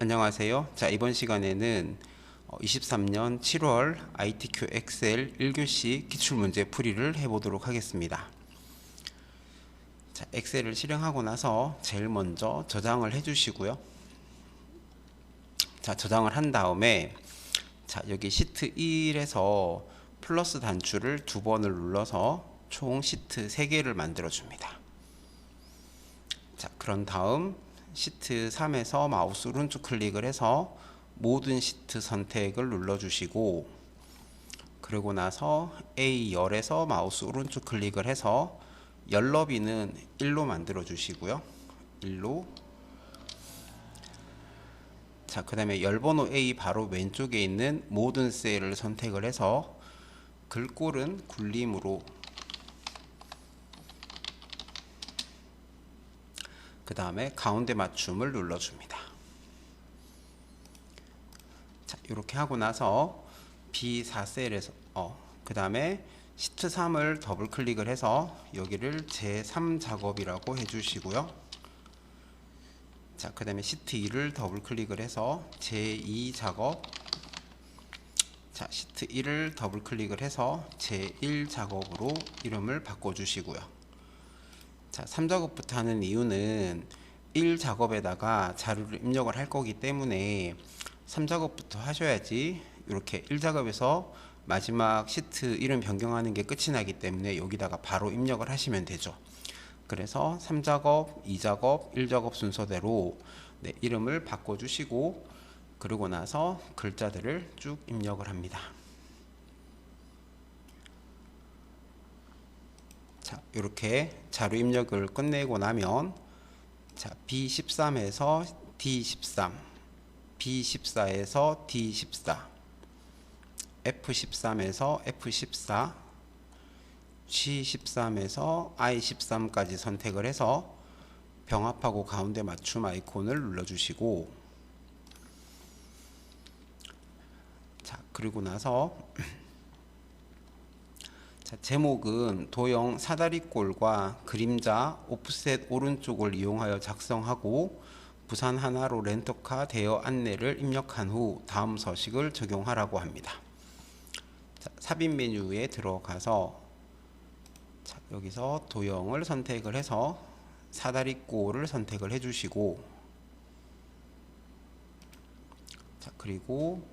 안녕하세요. 자, 이번 시간에는 23년 7월 ITQ 엑셀 1교시 기출문제 풀이를 해보도록 하겠습니다. 자, 엑셀을 실행하고 나서 제일 먼저 저장을 해주시고요. 자, 저장을 한 다음에 자, 여기 시트 1에서 플러스 단추를 2번을 눌러서 총 시트 3개를 만들어 줍니다. 자, 그런 다음 시트 3에서 마우스 오른쪽 클릭을 해서 모든 시트 선택을 눌러주시고, 그리고 나서 A10에서 마우스 오른쪽 클릭을 해서 열 너비는 1로 만들어 주시고요. 1로. 자, 그 다음에 열번호 A 바로 왼쪽에 있는 모든 셀을 선택을 해서 글꼴은 굴림으로, 그 다음에 가운데 맞춤을 눌러줍니다. 자, 이렇게 하고 나서 B4셀에서 그 다음에 시트 3을 더블 클릭을 해서 여기를 제3 작업이라고 해주시고요. 자, 그 다음에 시트 2를 더블 클릭을 해서 제2 작업. 자, 시트 1을 더블 클릭을 해서 제1 작업으로 이름을 바꿔주시고요. 자, 3작업부터 하는 이유는 1작업에다가 자료를 입력을 할 거기 때문에 3작업부터 하셔야지 이렇게 1작업에서 마지막 시트 이름 변경하는 게 끝이 나기 때문에 여기다가 바로 입력을 하시면 되죠. 그래서 3작업, 2작업, 1작업 순서대로 이름을 바꿔주시고, 그리고 나서 글자들을 쭉 입력을 합니다. 자, 이렇게 자료 입력을 끝내고 나면 자, B13에서 D13, B14에서 D14, F13에서 F14, G13에서 I13까지 선택을 해서 병합하고 가운데 맞춤 아이콘을 눌러주시고, 자, 그리고 나서 자, 제목은 도형 사다리꼴과 그림자 오프셋 오른쪽을 이용하여 작성하고 부산 하나로 렌터카 대여 안내를 입력한 후 다음 서식을 적용하라고 합니다. 자, 삽입 메뉴에 들어가서 자, 여기서 도형을 선택을 해서 사다리꼴을 선택을 해주시고, 자, 그리고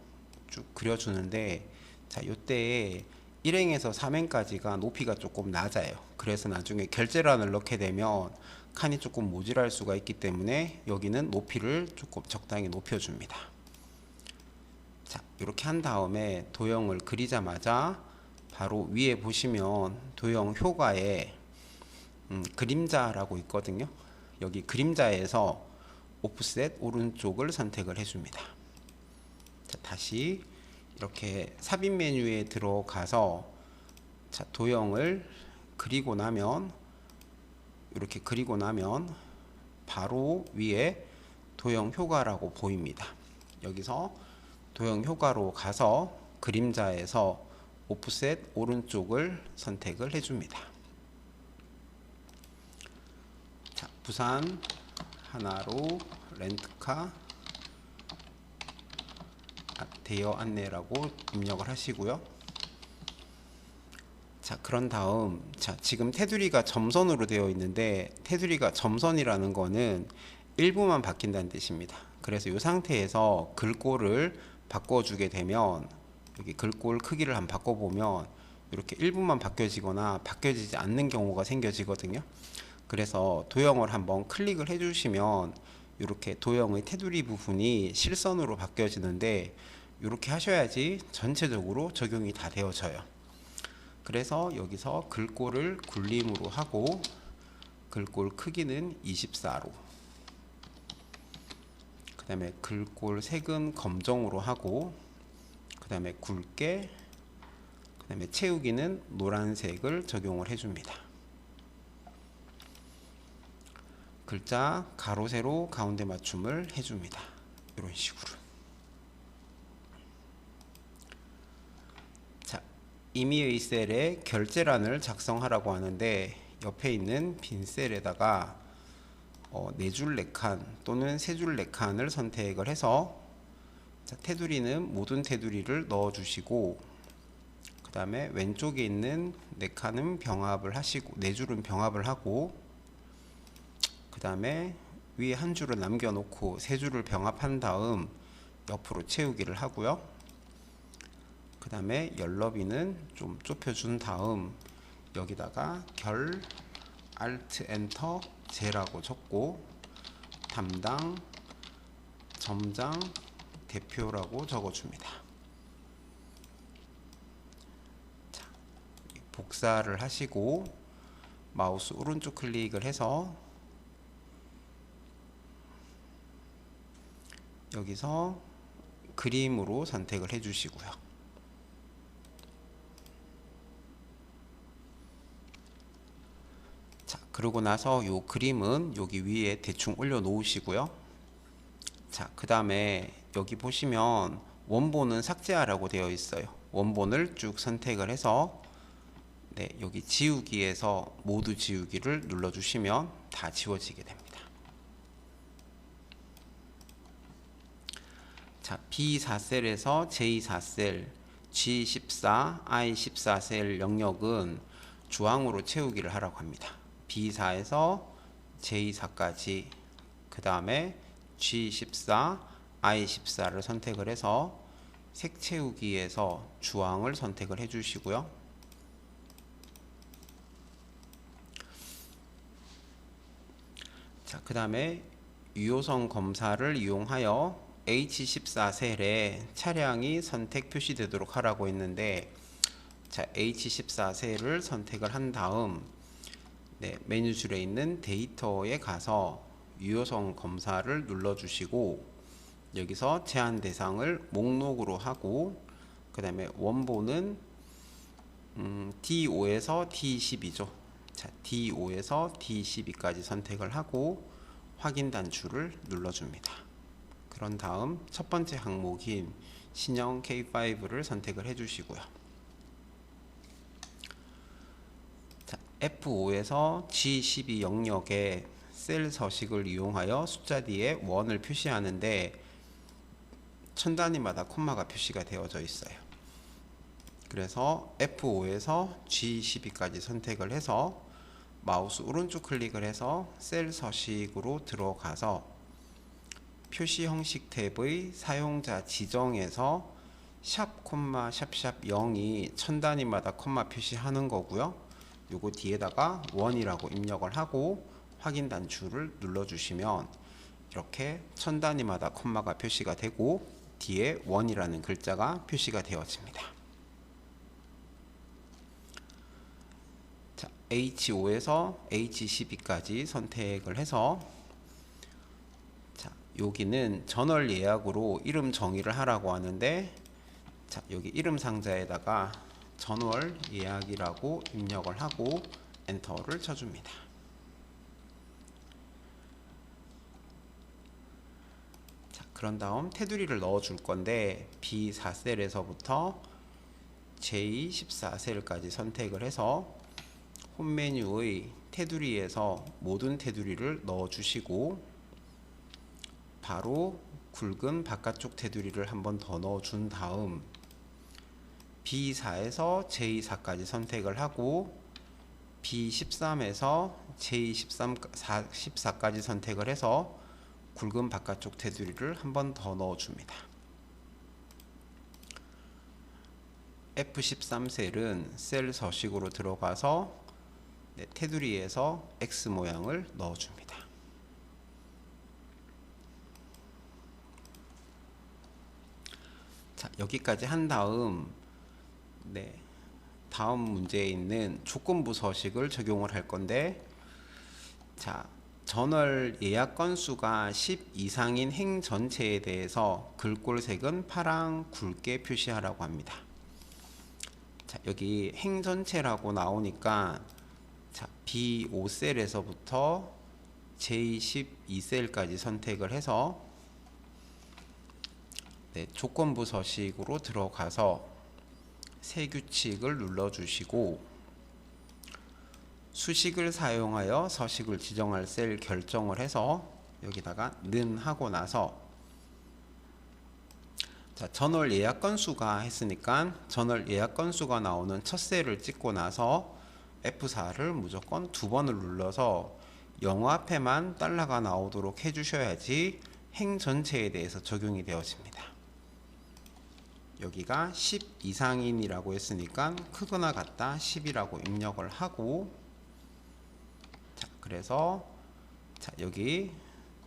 쭉 그려주는데, 자, 요때 1행에서 3행까지가 높이가 조금 낮아요. 그래서 나중에 결제란을 넣게 되면 칸이 조금 모자랄 수가 있기 때문에 여기는 높이를 조금 적당히 높여줍니다. 자, 이렇게 한 다음에 도형을 그리자마자 바로 위에 보시면 도형 효과에 그림자라고 있거든요. 여기 그림자에서 오프셋 오른쪽을 선택을 해줍니다. 자, 다시 이렇게 삽입 메뉴에 들어가서 자, 도형을 그리고 나면 이렇게 그리고 나면 바로 위에 도형 효과라고 보입니다. 여기서 도형 효과로 가서 그림자에서 오프셋 오른쪽을 선택을 해줍니다. 자, 부산 하나로 렌트카 대여 안내라고 입력을 하시고요. 자, 그런 다음 자, 지금 테두리가 점선으로 되어 있는데 테두리가 점선이라는 거는 일부만 바뀐다는 뜻입니다. 그래서 이 상태에서 글꼴을 바꿔주게 되면 여기 글꼴 크기를 한번 바꿔보면 이렇게 일부만 바뀌어지거나 바뀌어지지 않는 경우가 생겨지거든요. 그래서 도형을 한번 클릭을 해주시면 이렇게 도형의 테두리 부분이 실선으로 바뀌어지는데 이렇게 하셔야지 전체적으로 적용이 다 되어져요. 그래서 여기서 글꼴을 굴림으로 하고 글꼴 크기는 24로, 그 다음에 글꼴 색은 검정으로 하고, 그 다음에 굵게, 그 다음에 채우기는 노란색을 적용을 해줍니다. 글자 가로 세로 가운데 맞춤을 해줍니다. 이런 식으로. 자, 임의의 셀에 결제란을 작성하라고 하는데 옆에 있는 빈 셀에다가 4줄 4칸 또는 3줄 4칸을 선택을 해서 자, 테두리는 모든 테두리를 넣어 주시고 그 다음에 왼쪽에 있는 4칸은 병합을 하시고 4줄은 병합을 하고 그 다음에 위에 한 줄을 남겨 놓고 3줄을 병합한 다음 옆으로 채우기를 하고요. 그 다음에 열너비는 좀 좁혀 준 다음 여기다가 결 Alt 엔터 J라고 적고 담당 점장 대표라고 적어줍니다. 자, 복사를 하시고 마우스 오른쪽 클릭을 해서 여기서 그림으로 선택을 해 주시고요. 자, 그러고 나서 요 그림은 여기 위에 대충 올려 놓으시고요. 자, 그 다음에 여기 보시면 원본은 삭제하라고 되어 있어요. 원본을 쭉 선택을 해서 네, 여기 지우기에서 모두 지우기를 눌러 주시면 다 지워지게 됩니다. 자, B4셀에서 J4셀, G14, I14셀 영역은 주황으로 채우기를 하라고 합니다. B4에서 J4까지 그 다음에 G14, I14를 선택을 해서 색 채우기에서 주황을 선택을 해 주시고요. 자, 그 다음에 유효성 검사를 이용하여 H14셀에 차량이 선택 표시되도록 하라고 했는데 자, H14셀을 선택을 한 다음 네, 메뉴줄에 있는 데이터에 가서 유효성 검사를 눌러 주시고 여기서 제한 대상을 목록으로 하고 그 다음에 원본은 D5에서 D12죠. 자, D5에서 D12까지 선택을 하고 확인 단추를 눌러줍니다. 그런 다음 첫 번째 항목인 신형 K5를 선택을 해주시고요. 자, F5에서 G12 영역에 셀 서식을 이용하여 숫자 뒤에 원을 표시하는데 천 단위마다 콤마가 표시가 되어져 있어요. 그래서 F5에서 G12까지 선택을 해서 마우스 오른쪽 클릭을 해서 셀 서식으로 들어가서 표시 형식 탭의 사용자 지정에서 샵 콤마 샵샵 0이 천 단위마다 콤마 표시하는 거고요. 요거 뒤에다가 원이라고 입력을 하고 확인 단추를 눌러 주시면 이렇게 천 단위마다 콤마가 표시가 되고 뒤에 원이라는 글자가 표시가 되어집니다. 자, H5에서 H12까지 선택을 해서 자, 여기는 전월 예약으로 이름 정의를 하라고 하는데 자, 여기 이름 상자에다가 전월 예약이라고 입력을 하고 엔터를 쳐줍니다. 자, 그런 다음 테두리를 넣어 줄 건데 B4셀에서부터 J14셀까지 선택을 해서 홈 메뉴의 테두리에서 모든 테두리를 넣어 주시고 바로 굵은 바깥쪽 테두리를 한 번 더 넣어 준 다음 B4에서 J4까지 선택을 하고 B13에서 J14까지 선택을 해서 굵은 바깥쪽 테두리를 한 번 더 넣어 줍니다. F13셀은 셀 서식으로 들어가서 네, 테두리에서 X 모양을 넣어 줍니다. 자, 여기까지 한 다음 네, 다음 문제에 있는 조건부 서식을 적용을 할 건데 자, 전월 예약 건수가 10 이상인 행 전체에 대해서 글꼴색은 파랑 굵게 표시하라고 합니다. 자, 여기 행 전체라고 나오니까 자, B5셀에서부터 J12셀까지 선택을 해서 네, 조건부 서식으로 들어가서 새 규칙을 눌러 주시고 수식을 사용하여 서식을 지정할 셀 결정을 해서 여기다가 는 하고 나서 자, 전월 예약 건수가 했으니까 전월 예약 건수가 나오는 첫 셀을 찍고 나서 F4를 무조건 두 번을 눌러서 영어 앞에만 달러가 나오도록 해주셔야지 행 전체에 대해서 적용이 되어집니다. 여기가 10 이상인이라고 했으니까 크거나 같다 10이라고 입력을 하고, 자, 그래서 자, 여기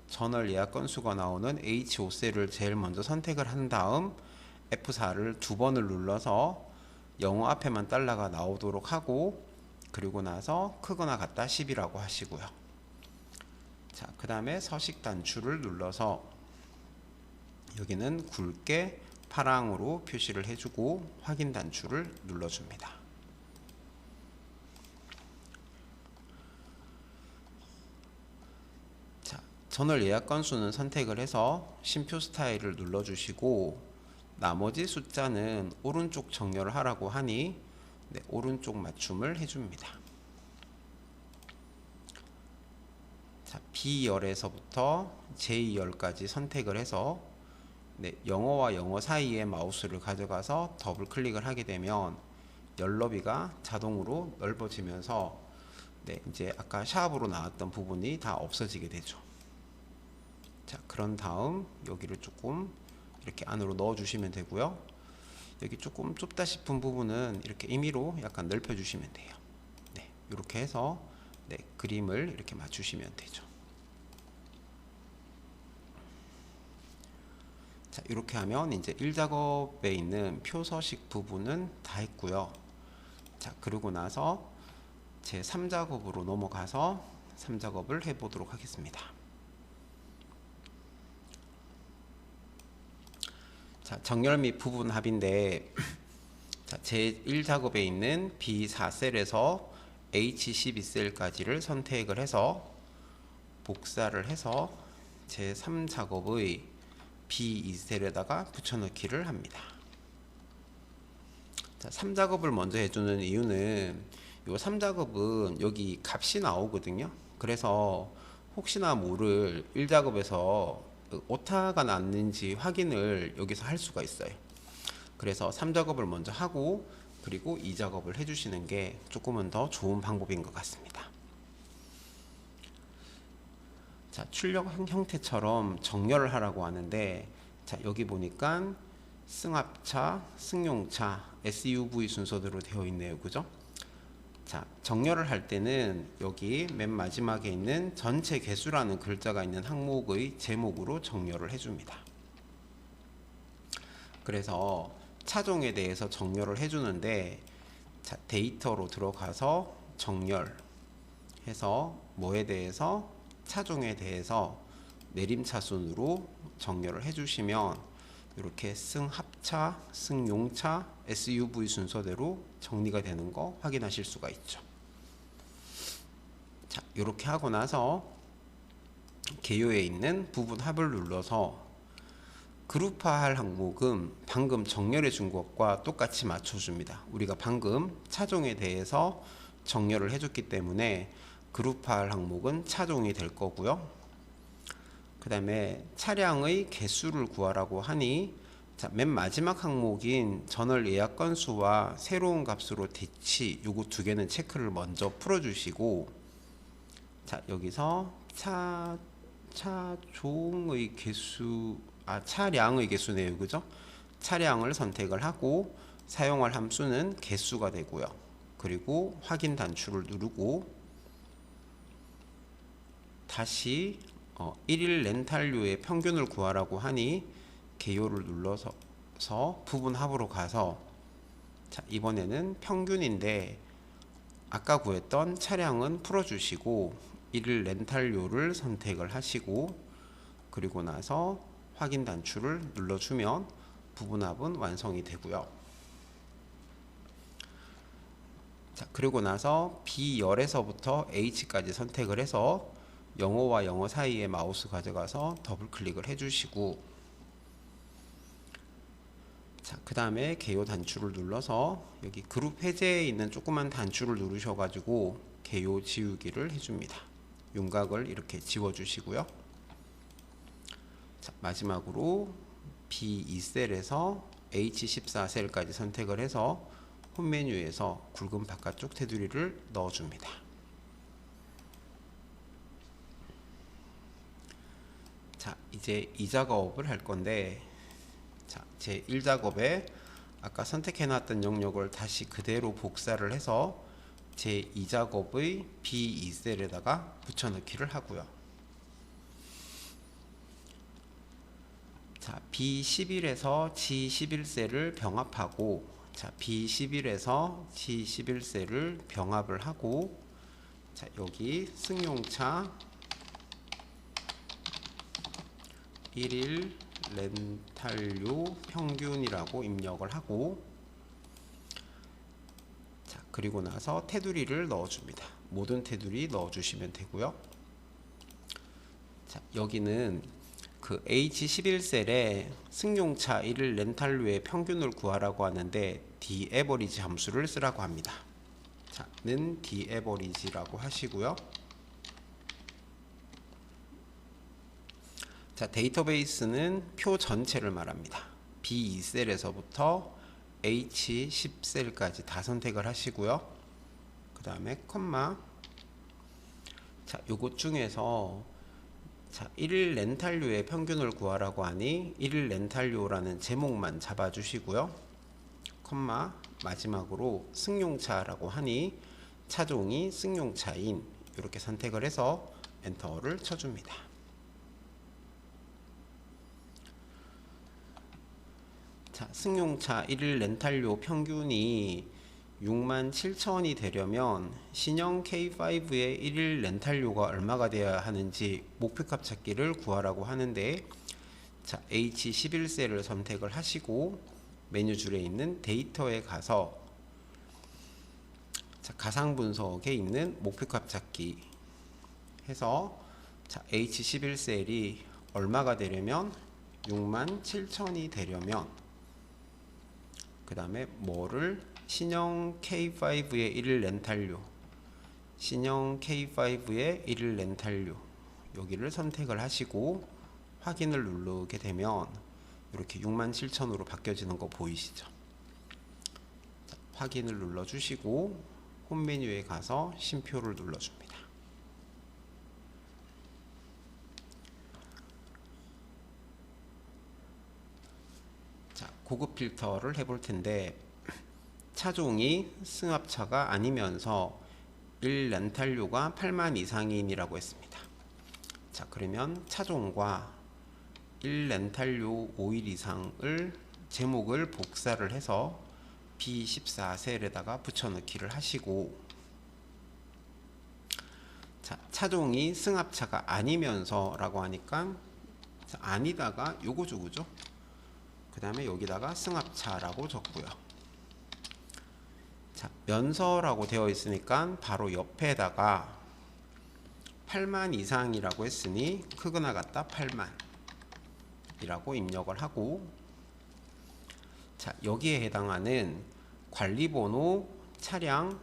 전월 예약 건수가 나오는 H5셀을 제일 먼저 선택을 한 다음 F4를 두 번을 눌러서 영어 앞에만 달러가 나오도록 하고, 그리고 나서 크거나 같다 10이라고 하시고요. 자, 그 다음에 서식 단추를 눌러서 여기는 굵게 파랑으로 표시를 해주고 확인 단추를 눌러줍니다. 자, 전월 예약 건수는 선택을 해서 심표 스타일을 눌러주시고 나머지 숫자는 오른쪽 정렬을 하라고 하니 네, 오른쪽 맞춤을 해줍니다. 자, B열에서부터 J열까지 선택을 해서 네, 영어와 영어 사이에 마우스를 가져가서 더블 클릭을 하게 되면 열 너비가 자동으로 넓어지면서 네, 이제 아까 샵으로 나왔던 부분이 다 없어지게 되죠. 자, 그런 다음 여기를 조금 이렇게 안으로 넣어 주시면 되고요. 여기 조금 좁다 싶은 부분은 이렇게 임의로 약간 넓혀 주시면 돼요. 네, 이렇게 해서 네, 그림을 이렇게 맞추시면 되죠. 자, 이렇게 하면 이제 1작업에 있는 표서식 부분은 다 했고요. 자, 그러고 나서 제 3작업으로 넘어가서 3작업을 해보도록 하겠습니다. 자, 정렬 및 부분 합인데 자, 제 1작업에 있는 B4셀에서 H12셀까지를 선택을 해서 복사를 해서 제 3작업의 B2셀에다가 붙여넣기를 합니다. 자, 3작업을 먼저 해주는 이유는 이 3작업은 여기 값이 나오거든요. 그래서 혹시나 모를 1작업에서 오타가 났는지 확인을 여기서 할 수가 있어요. 그래서 3작업을 먼저 하고 그리고 2작업을 해주시는 게 조금은 더 좋은 방법인 것 같습니다. 자, 출력 형태처럼 정렬을 하라고 하는데 자, 여기 보니까 승합차, 승용차, SUV 순서대로 되어 있네요. 그죠? 자, 정렬을 할 때는 여기 맨 마지막에 있는 전체 개수라는 글자가 있는 항목의 제목으로 정렬을 해줍니다. 그래서 차종에 대해서 정렬을 해주는데 자, 데이터로 들어가서 정렬 해서 뭐에 대해서 차종에 대해서 내림차순으로 정렬을 해주시면 이렇게 승합차, 승용차, SUV 순서대로 정리가 되는 거 확인하실 수가 있죠. 자, 이렇게 하고 나서 개요에 있는 부분 합을 눌러서 그룹화할 항목은 방금 정렬해 준 것과 똑같이 맞춰줍니다. 우리가 방금 차종에 대해서 정렬을 해줬기 때문에 그룹화할 항목은 차종이 될 거고요. 그 다음에 차량의 개수를 구하라고 하니 자, 맨 마지막 항목인 전월 예약 건수와 새로운 값으로 대치 요거 두 개는 체크를 먼저 풀어주시고 자, 여기서 차종의 개수 차량의 개수네요. 그죠? 차량을 선택을 하고 사용할 함수는 개수가 되고요. 그리고 확인 단추를 누르고 다시 1일 렌탈료의 평균을 구하라고 하니 개요를 눌러서 부분 합으로 가서 자, 이번에는 평균인데 아까 구했던 차량은 풀어주시고 1일 렌탈료를 선택을 하시고 그리고 나서 확인 단추를 눌러주면 부분합은 완성이 되고요. 자, 그리고 나서 B열에서부터 H까지 선택을 해서 영어와 영어 사이에 마우스 가져가서 더블 클릭을 해주시고 자, 그 다음에 개요 단추를 눌러서 여기 그룹 해제에 있는 조그만 단추를 누르셔가지고 개요 지우기를 해줍니다. 윤곽을 이렇게 지워주시고요. 자, 마지막으로 B2셀에서 H14셀까지 선택을 해서 홈 메뉴에서 굵은 바깥쪽 테두리를 넣어줍니다. 자, 이제 이 작업을 할 건데, 자, 제 1작업에 아까 선택해 놨던 영역을 다시 그대로 복사를 해서 제 2작업의 B2셀에다가 붙여넣기를 하고요. 자, B11에서 G11셀을 병합하고, 자, B11에서 G11셀을 병합을 하고, 자, 여기 승용차 1일 렌탈료 평균이라고 입력을 하고, 자, 그리고 나서 테두리를 넣어줍니다. 모든 테두리 넣어주시면 되고요. 자, 여기는 그 H11셀에 승용차 1일 렌탈료의 평균을 구하라고 하는데 dAverage 함수를 쓰라고 합니다. 자, 는 dAverage라고 하시고요. 자, 데이터베이스는 표 전체를 말합니다. B2셀에서부터 H10셀까지 다 선택을 하시고요. 그 다음에 콤마. 자, 요것 중에서 자, 1일 렌탈료의 평균을 구하라고 하니 1일 렌탈료라는 제목만 잡아주시고요. 콤마. 마지막으로 승용차라고 하니 차종이 승용차인 이렇게 선택을 해서 엔터를 쳐줍니다. 자, 승용차 1일 렌탈료 평균이 67,000원이 되려면 신형 K5의 1일 렌탈료가 얼마가 되어야 하는지 목표값 찾기를 구하라고 하는데, 자, H11셀을 선택을 하시고 메뉴줄에 있는 데이터에 가서 자, 가상 분석에 있는 목표값 찾기 해서 자, H11셀이 얼마가 되려면 67,000원이 되려면 그 다음에 뭐를 신형 K5의 1일 렌탈료, 신형 K5의 1일 렌탈료 여기를 선택을 하시고 확인을 누르게 되면 이렇게 67,000원으로 바뀌어지는 거 보이시죠? 자, 확인을 눌러주시고 홈 메뉴에 가서 심표를 눌러줍니다. 자, 고급 필터를 해볼 텐데, 차종이 승합차가 아니면서 1 렌탈료가 8만 이상인이라고 했습니다. 자, 그러면 차종과 1 렌탈료 5일 이상을 제목을 복사를 해서 B14셀에다가 붙여넣기를 하시고, 자, 차종이 승합차가 아니면서 라고 하니까 자, 아니다가 요거죠, 그죠? 그 다음에 여기다가 승합차라고 적고요. 자, 면서라고 되어 있으니까 바로 옆에다가 8만 이상이라고 했으니 크거나 같다 8만 이라고 입력을 하고, 자, 여기에 해당하는 관리번호 차량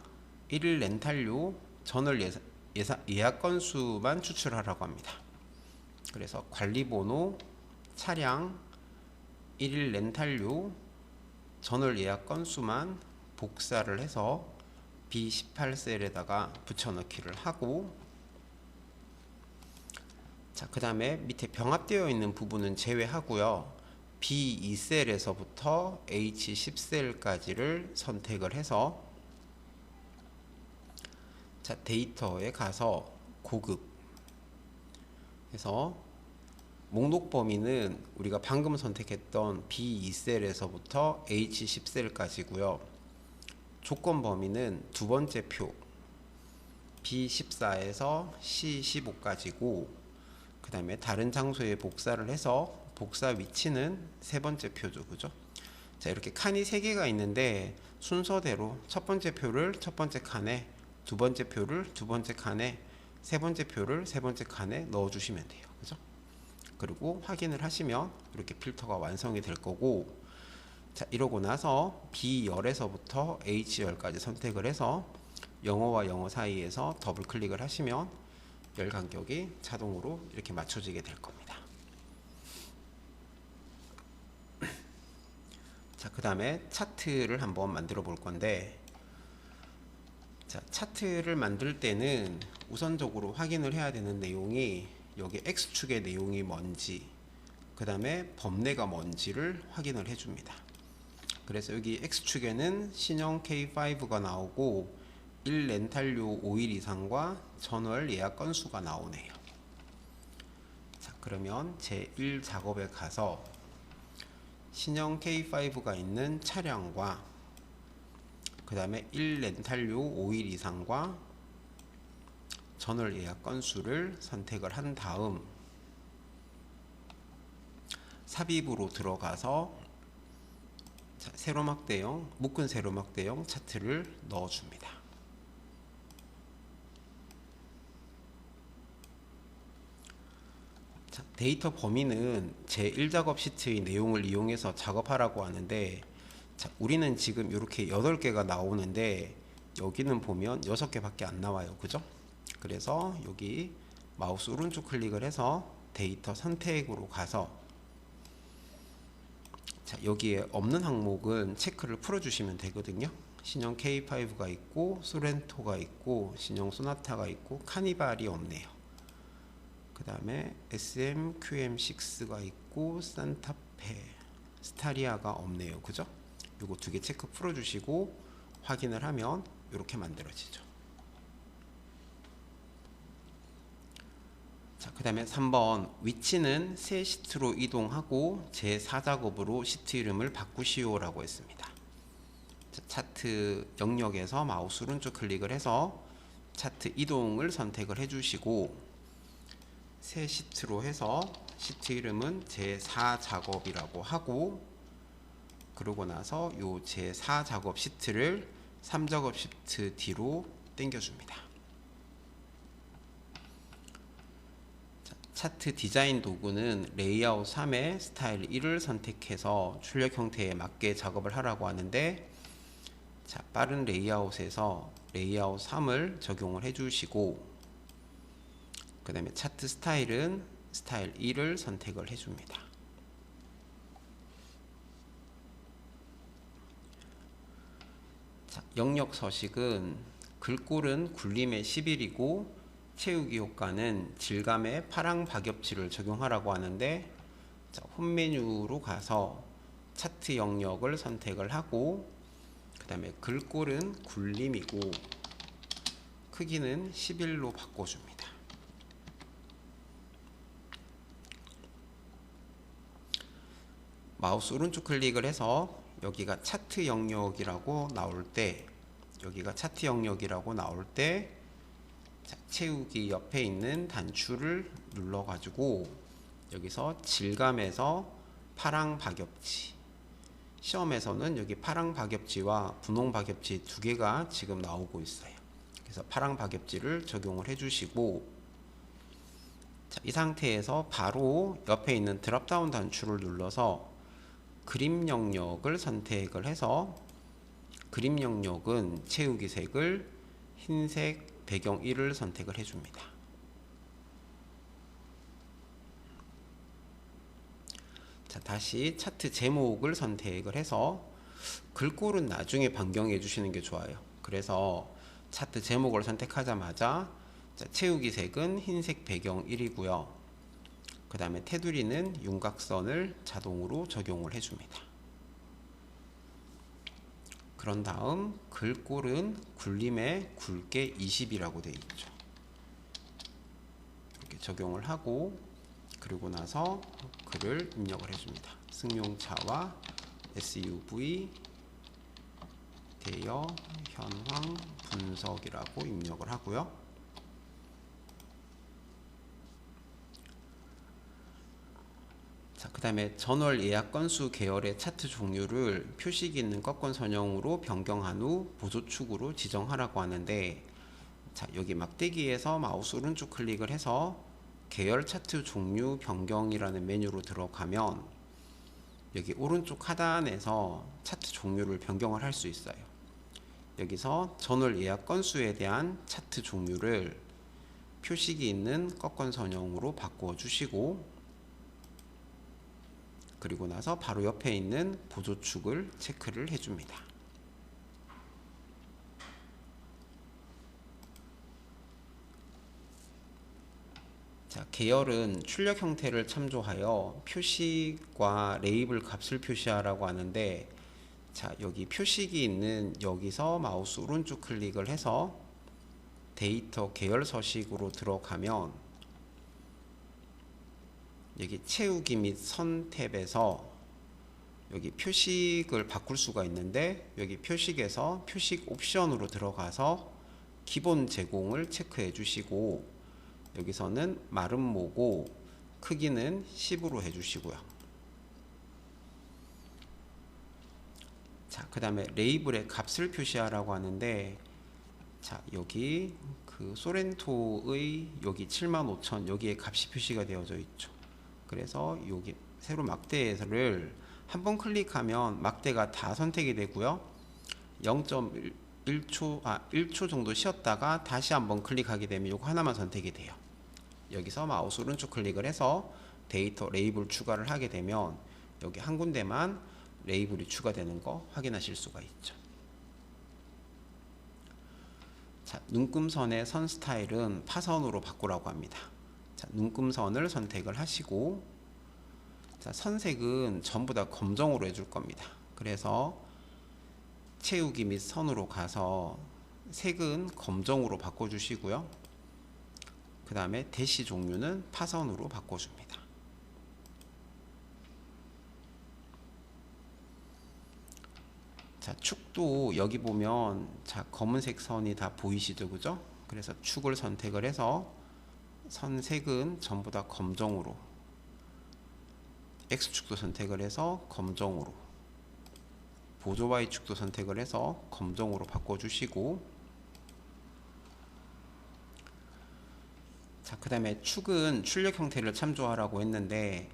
1일 렌탈료 전월 예약 건수만 추출하라고 합니다. 그래서 관리번호 차량 1일 렌탈료 전월 예약 건수만 복사를 해서 B18셀에다가 붙여넣기를 하고, 자, 그 다음에 밑에 병합되어 있는 부분은 제외하고요. B2셀에서부터 H10셀까지를 선택을 해서 자, 데이터에 가서 고급 해서 목록 범위는 우리가 방금 선택했던 B2셀에서부터 H10셀까지고요. 조건 범위는 두 번째 표 B14에서 C15까지고, 그 다음에 다른 장소에 복사를 해서 복사 위치는 세 번째 표죠, 그죠? 자, 이렇게 칸이 세 개가 있는데 순서대로 첫 번째 표를 첫 번째 칸에, 두 번째 표를 두 번째 칸에, 세 번째 표를 세 번째 칸에 넣어주시면 돼요, 그죠? 그리고 확인을 하시면 이렇게 필터가 완성이 될 거고, 자, 이러고 나서 B열에서부터 H열까지 선택을 해서 영어와 영어 사이에서 더블 클릭을 하시면 열 간격이 자동으로 이렇게 맞춰지게 될 겁니다. 자, 그 다음에 차트를 한번 만들어 볼 건데, 자, 차트를 만들 때는 우선적으로 확인을 해야 되는 내용이 여기 X축의 내용이 뭔지, 그 다음에 범례가 뭔지를 확인을 해줍니다. 그래서 여기 X축에는 신형 K5가 나오고 1렌탈료 5일 이상과 전월 예약 건수가 나오네요. 자, 그러면 제1 작업에 가서 신형 K5가 있는 차량과 그 다음에 1렌탈료 5일 이상과 전월 예약 건수를 선택을 한 다음 삽입으로 들어가서 세로막대형, 묶은 세로막대형 차트를 넣어줍니다. 자, 데이터 범위는 제1작업 시트의 내용을 이용해서 작업하라고 하는데, 자, 우리는 지금 이렇게 8개가 나오는데 여기는 보면 6개밖에 안 나와요. 그죠? 그래서 여기 마우스 오른쪽 클릭을 해서 데이터 선택으로 가서, 자, 여기에 없는 항목은 체크를 풀어주시면 되거든요. 신형 K5가 있고 소렌토가 있고 신형 소나타가 있고 카니발이 없네요. 그 다음에 SM QM6가 있고 산타페 스타리아가 없네요. 그죠? 요거 2개 체크 풀어주시고 확인을 하면 이렇게 만들어지죠. 자, 그 다음에 3번 위치는 새 시트로 이동하고 제4작업으로 시트 이름을 바꾸시오 라고 했습니다. 자, 차트 영역에서 마우스 오른쪽 클릭을 해서 차트 이동을 선택을 해주시고 새 시트로 해서 시트 이름은 제4작업이라고 하고, 그러고 나서 요 제4작업 시트를 3작업 시트 뒤로 당겨줍니다. 차트 디자인 도구는 레이아웃 3의 스타일 1을 선택해서 출력 형태에 맞게 작업을 하라고 하는데, 자, 빠른 레이아웃에서 레이아웃 3을 적용을 해주시고, 그 다음에 차트 스타일은 스타일 1을 선택을 해줍니다. 자, 영역 서식은 글꼴은 굴림의 10일이고 채우기 효과는 질감의 파랑 박엽지를 적용하라고 하는데, 자, 홈 메뉴로 가서 차트 영역을 선택을 하고 그 다음에 글꼴은 굴림이고 크기는 11로 바꿔줍니다. 마우스 오른쪽 클릭을 해서 여기가 차트 영역이라고 나올 때, 여기가 차트 영역이라고 나올 때, 자, 채우기 옆에 있는 단추를 눌러 가지고 여기서 질감에서 파랑 박엽지, 시험에서는 여기 파랑 박엽지와 분홍 박엽지 2개가 지금 나오고 있어요. 그래서 파랑 박엽지를 적용을 해주시고, 자, 이 상태에서 바로 옆에 있는 드랍다운 단추를 눌러서 그림 영역을 선택을 해서 그림 영역은 채우기 색을 흰색 배경 1을 선택을 해줍니다. 자, 다시 차트 제목을 선택을 해서 글꼴은 나중에 변경해 주시는 게 좋아요. 그래서 차트 제목을 선택하자마자, 자, 채우기 색은 흰색 배경 1이고요. 그 다음에 테두리는 윤곽선을 자동으로 적용을 해줍니다. 그런 다음 글꼴은 굴림에 굵게 20이라고 되어 있죠. 이렇게 적용을 하고, 그리고 나서 글을 입력을 해줍니다. 승용차와 SUV 대여 현황 분석이라고 입력을 하고요. 자, 그 다음에 전월 예약 건수 계열의 차트 종류를 표식이 있는 꺾은 선형으로 변경한 후 보조축으로 지정하라고 하는데, 자, 여기 막대기에서 마우스 오른쪽 클릭을 해서 계열 차트 종류 변경이라는 메뉴로 들어가면 여기 오른쪽 하단에서 차트 종류를 변경을 할 수 있어요. 여기서 전월 예약 건수에 대한 차트 종류를 표식이 있는 꺾건선형으로 바꾸어 주시고, 그리고 나서 바로 옆에 있는 보조축을 체크를 해줍니다. 자, 계열은 출력 형태를 참조하여 표식과 레이블 값을 표시하라고 하는데, 자, 여기 표식이 있는 여기서 마우스 오른쪽 클릭을 해서 데이터 계열 서식으로 들어가면 여기 채우기 및 선 탭에서 여기 표식을 바꿀 수가 있는데, 여기 표식에서 표식 옵션으로 들어가서 기본 제공을 체크해 주시고, 여기서는 마름 모고 크기는 10으로 해 주시고요. 자, 그 다음에 레이블의 값을 표시하라고 하는데, 자, 여기 그 소렌토의 여기 75,000 여기에 값이 표시가 되어져 있죠. 그래서 여기 세로 막대를 한번 클릭하면 막대가 다 선택이 되고요. 0.1초 1초 정도 쉬었다가 다시 한번 클릭하게 되면 이거 하나만 선택이 돼요. 여기서 마우스 오른쪽 클릭을 해서 데이터 레이블 추가를 하게 되면 여기 한 군데만 레이블이 추가되는 거 확인하실 수가 있죠. 자, 눈금선의 선 스타일은 파선으로 바꾸라고 합니다. 자, 눈금선을 선택을 하시고, 자, 선색은 전부 다 검정으로 해줄 겁니다. 그래서 채우기 및 선으로 가서 색은 검정으로 바꿔주시고요. 그 다음에 대시 종류는 파선으로 바꿔줍니다. 자, 축도 여기 보면 자, 검은색 선이 다 보이시죠, 그죠? 그래서 축을 선택을 해서 선색은 전부 다 검정으로, X축도 선택을 해서 검정으로, 보조 Y축도 선택을 해서 검정으로 바꿔주시고, 자, 그 다음에 축은 출력 형태를 참조하라고 했는데,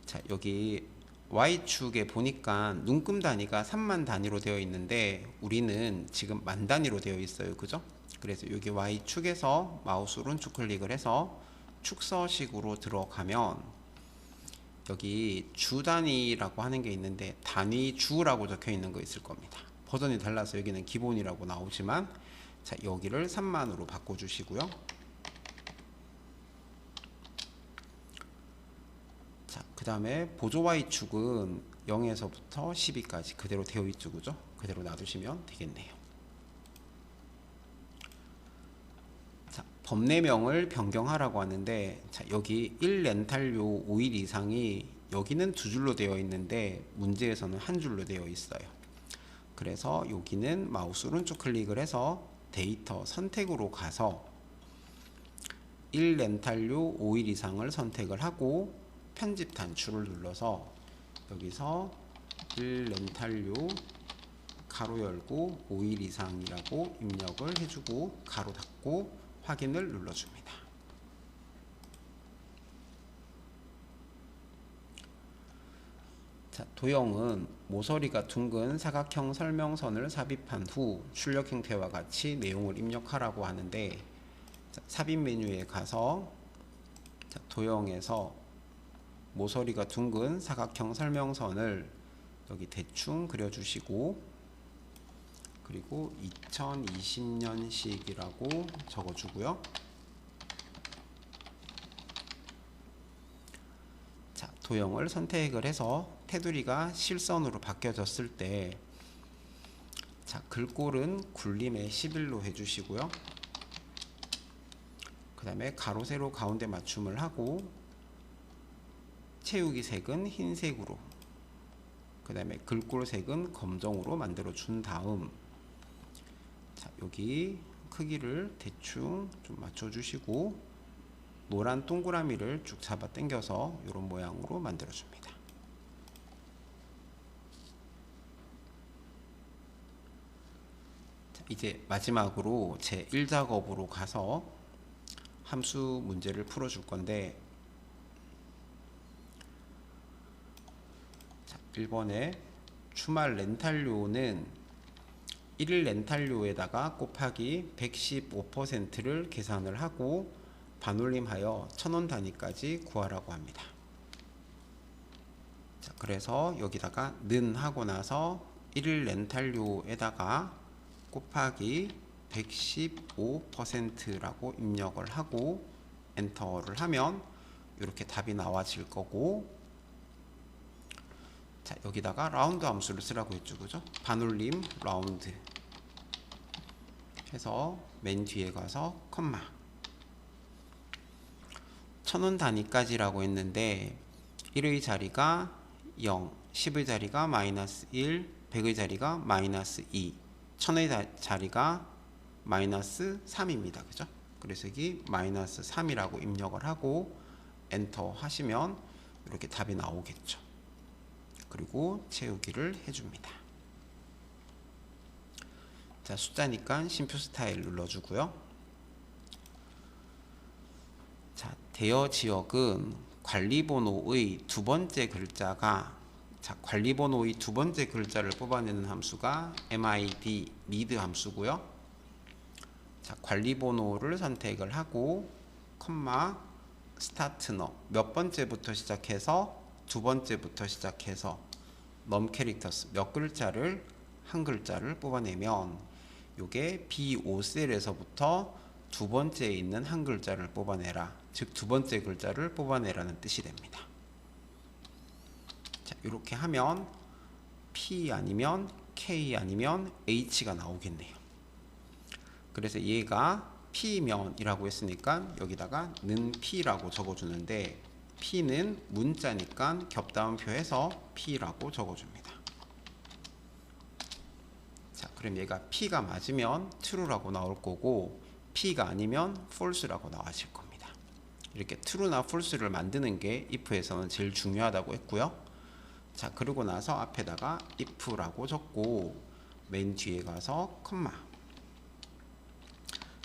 자, 여기 Y축에 보니까 눈금 단위가 3만 단위로 되어 있는데 우리는 지금 만 단위로 되어 있어요, 그죠? 그래서 여기 Y축에서 마우스 오른쪽 클릭을 해서 축서식으로 들어가면 여기 주 단위라고 하는 게 있는데 단위 주라고 적혀 있는 거 있을 겁니다. 버전이 달라서 여기는 기본이라고 나오지만, 자, 여기를 3만으로 바꿔주시고요. 자, 그 다음에 보조 Y축은 0에서부터 12까지 그대로 되어 있죠, 그죠? 그대로 놔두시면 되겠네요. 자, 법내명을 변경하라고 하는데, 자, 여기 1렌탈료 5일 이상이 여기는 2줄로 되어 있는데 문제에서는 1줄로 되어 있어요. 그래서 여기는 마우스 오른쪽 클릭을 해서 데이터 선택으로 가서 1렌탈료 5일 이상을 선택을 하고 편집 단추를 눌러서 여기서 1렌탈료 가로 열고 5일 이상이라고 입력을 해주고 가로 닫고 확인을 눌러줍니다. 자, 도형은 모서리가 둥근 사각형 설명선을 삽입한 후 출력 형태와 같이 내용을 입력하라고 하는데, 자, 삽입 메뉴에 가서 자, 도형에서 모서리가 둥근 사각형 설명선을 여기 대충 그려주시고, 그리고 2020년식이라고 적어주고요. 자, 도형을 선택을 해서 테두리가 실선으로 바뀌어졌을 때, 자, 글꼴은 굴림에 11로 해주시고요. 그 다음에 가로 세로 가운데 맞춤을 하고, 채우기 색은 흰색으로, 그 다음에 글꼴 색은 검정으로 만들어 준 다음, 자, 여기 크기를 대충 좀 맞춰 주시고 노란 동그라미를 쭉 잡아 당겨서 이런 모양으로 만들어 줍니다. 자, 이제 마지막으로 제 1작업으로 가서 함수 문제를 풀어 줄 건데, 1번에 주말 렌탈료는 1일 렌탈료에다가 곱하기 115%를 계산을 하고 반올림하여 1000원 단위까지 구하라고 합니다. 자, 그래서 여기다가 는 하고 나서 1일 렌탈료에다가 곱하기 115%라고 입력을 하고 엔터를 하면 이렇게 답이 나와질 거고, 자, 여기다가 라운드 함수를 쓰라고 했죠, 그죠? 반올림 라운드 해서 맨 뒤에 가서 컴마 1000원 단위까지라고 했는데 1의 자리가 0, 10의 자리가 마이너스 1, 100의 자리가 마이너스 2, 1000의 자리가 마이너스 3입니다. 그죠? 그래서 여기 마이너스 3이라고 입력을 하고 엔터 하시면 이렇게 답이 나오겠죠. 그리고 채우기를 해줍니다. 자, 숫자니까 심표 스타일 눌러주고요. 자, 대여 지역은 관리번호의 두 번째 글자가, 자, 관리번호의 두 번째 글자를 뽑아내는 함수가 MID read 함수고요. 자, 관리번호를 선택을 하고 컴마 스타트너 몇 번째부터 시작해서 두 번째부터 시작해서 넘 캐릭터스 몇 글자를 한 글자를 뽑아내면 요게 B5셀에서부터 두 번째에 있는 한 글자를 뽑아내라, 즉 두 번째 글자를 뽑아내라는 뜻이 됩니다. 자, 이렇게 하면 P 아니면 K 아니면 H가 나오겠네요. 그래서 얘가 P면이라고 했으니까 여기다가 는 P라고 적어주는데, P는 문자니까 겹다운표해서 P라고 적어줍니다. 자, 그럼 얘가 P가 맞으면 true라고 나올 거고 P가 아니면 false라고 나와질 겁니다. 이렇게 true나 false를 만드는 게 if에서는 제일 중요하다고 했고요. 자, 그러고 나서 앞에다가 if라고 적고 맨 뒤에 가서 컴마.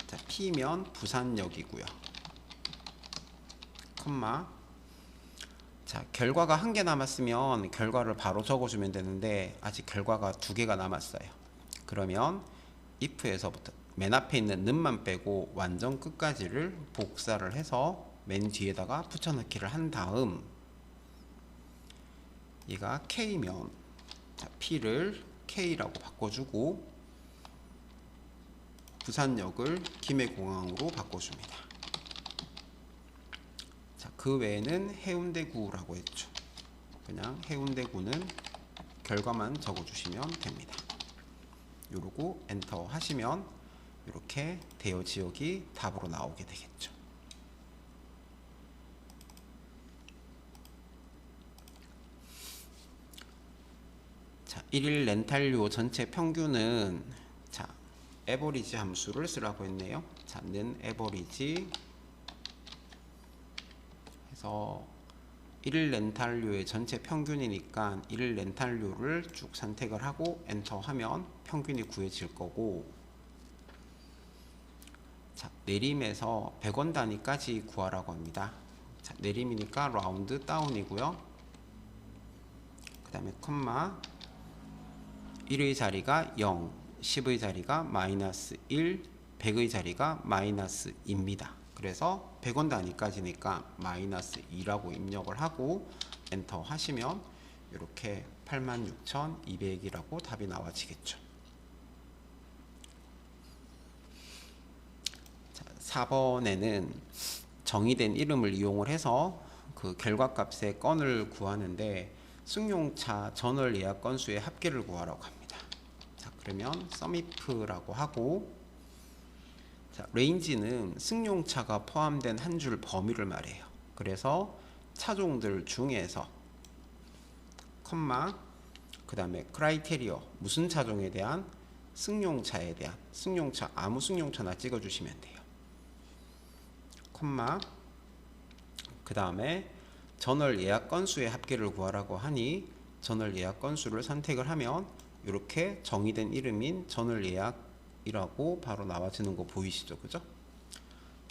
자, P면 부산역이고요. 컴마. 자, 결과가 한 개 남았으면 결과를 바로 적어주면 되는데 아직 결과가 두 개가 남았어요. 그러면 if에서부터 맨 앞에 있는 는만 빼고 완전 끝까지를 복사를 해서 맨 뒤에다가 붙여넣기를 한 다음, 얘가 K면 자, P를 K라고 바꿔주고 부산역을 김해공항으로 바꿔줍니다. 자, 그 외에는 해운대구라고 했죠. 그냥 해운대구는 결과만 적어주시면 됩니다. 요러고 엔터 하시면 이렇게 대여 지역이 답으로 나오게 되겠죠. 자, 1일 렌탈료 전체 평균은, 자, 에버리지 함수를 쓰라고 했네요. 자, 는 에버리지 해서 1일 렌탈료의 전체 평균이니까 1일 렌탈료를 쭉 선택을 하고 엔터 하면 평균이 구해질 거고, 자, 내림에서 100원 단위까지 구하라고 합니다. 자, 내림이니까 라운드 다운이고요. 그 다음에 컴마 1의 자리가 0, 10의 자리가 마이너스 1, 100의 자리가 마이너스 2입니다. 그래서 100원 단위까지니까 마이너스 2라고 입력을 하고 엔터 하시면 이렇게 86,200이라고 답이 나와지겠죠. 자, 4번에는 정의된 이름을 이용을 해서 그 결과값의 건을 구하는데 승용차 전월 예약 건수의 합계를 구하라고 합니다. 자, 그러면 sumif라고 하고, 자, 레인지는 승용차가 포함된 한 줄 범위를 말해요. 그래서 차종들 중에서 컴마 그 다음에 크라이테리어 무슨 차종에 대한 승용차에 대한 승용차 아무 승용차나 찍어주시면 돼요. 콤마 그 다음에 전월 예약 건수의 합계를 구하라고 하니 전월 예약 건수를 선택을 하면 이렇게 정의된 이름인 전월 예약이라고 바로 나와지는 거 보이시죠? 그죠?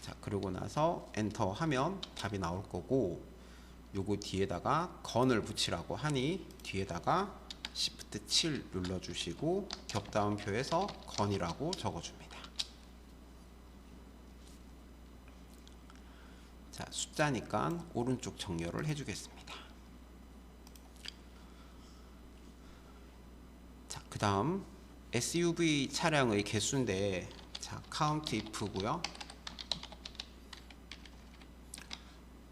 자, 그러고 나서 엔터 하면 답이 나올 거고, 요거 뒤에다가 건을 붙이라고 하니 뒤에다가 Shift 7 눌러주시고 겹다운표에서 건이라고 적어줍니다. 자, 숫자니까 오른쪽 정렬을 해주겠습니다. 자, 그 다음 SUV 차량의 개수인데, 자, count if고요.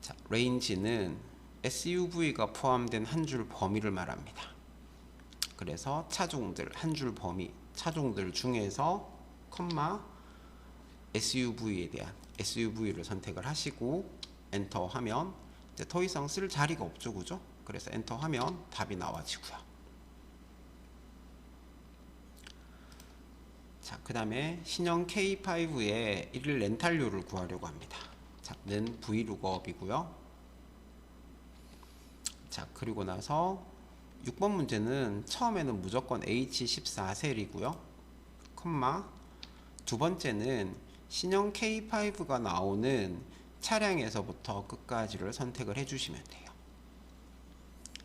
자, range는 SUV가 포함된 한 줄 범위를 말합니다. 그래서 차종들, 한 줄 범위, 차종들 중에서 컴마 SUV에 대한 SUV를 선택을 하시고 엔터 하면 이제 더 이상 쓸 자리가 없죠, 그죠? 그래서 엔터 하면 답이 나와지고요. 자, 그 다음에 신형 K5의 1일 렌탈료를 구하려고 합니다. 자, 는 V룩업이고요. 자, 그리고 나서 6번 문제는 처음에는 무조건 H14셀이고요. 컴마 두 번째는 신형 K5가 나오는 차량에서부터 끝까지를 선택을 해주시면 돼요.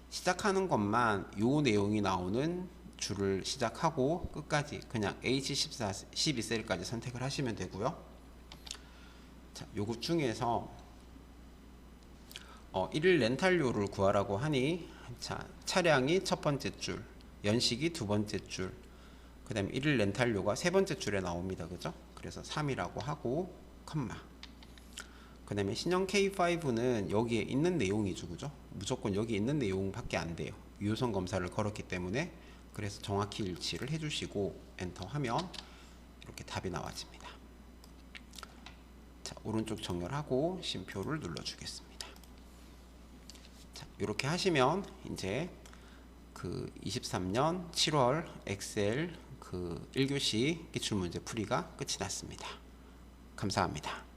시작하는 것만 요 내용이 나오는 줄을 시작하고 끝까지 그냥 H14, 12셀까지 선택을 하시면 되고요. 자, 요것 중에서 1일 렌탈료를 구하라고 하니, 자, 차량이 첫 번째 줄, 연식이 두 번째 줄, 그 다음에 1일 렌탈료가 세 번째 줄에 나옵니다. 그죠? 그래서 3이라고 하고 컴마. 그 다음에 신형 K5는 여기에 있는 내용이죠. 그죠? 무조건 여기 있는 내용밖에 안 돼요. 유효성 검사를 걸었기 때문에. 그래서 정확히 일치를 해주시고 엔터 하면 이렇게 답이 나와집니다. 자, 오른쪽 정렬하고 쉼표를 눌러주겠습니다. 자, 이렇게 하시면 이제 그 23년 7월 엑셀 그 1교시 기출문제 풀이가 끝이 났습니다. 감사합니다.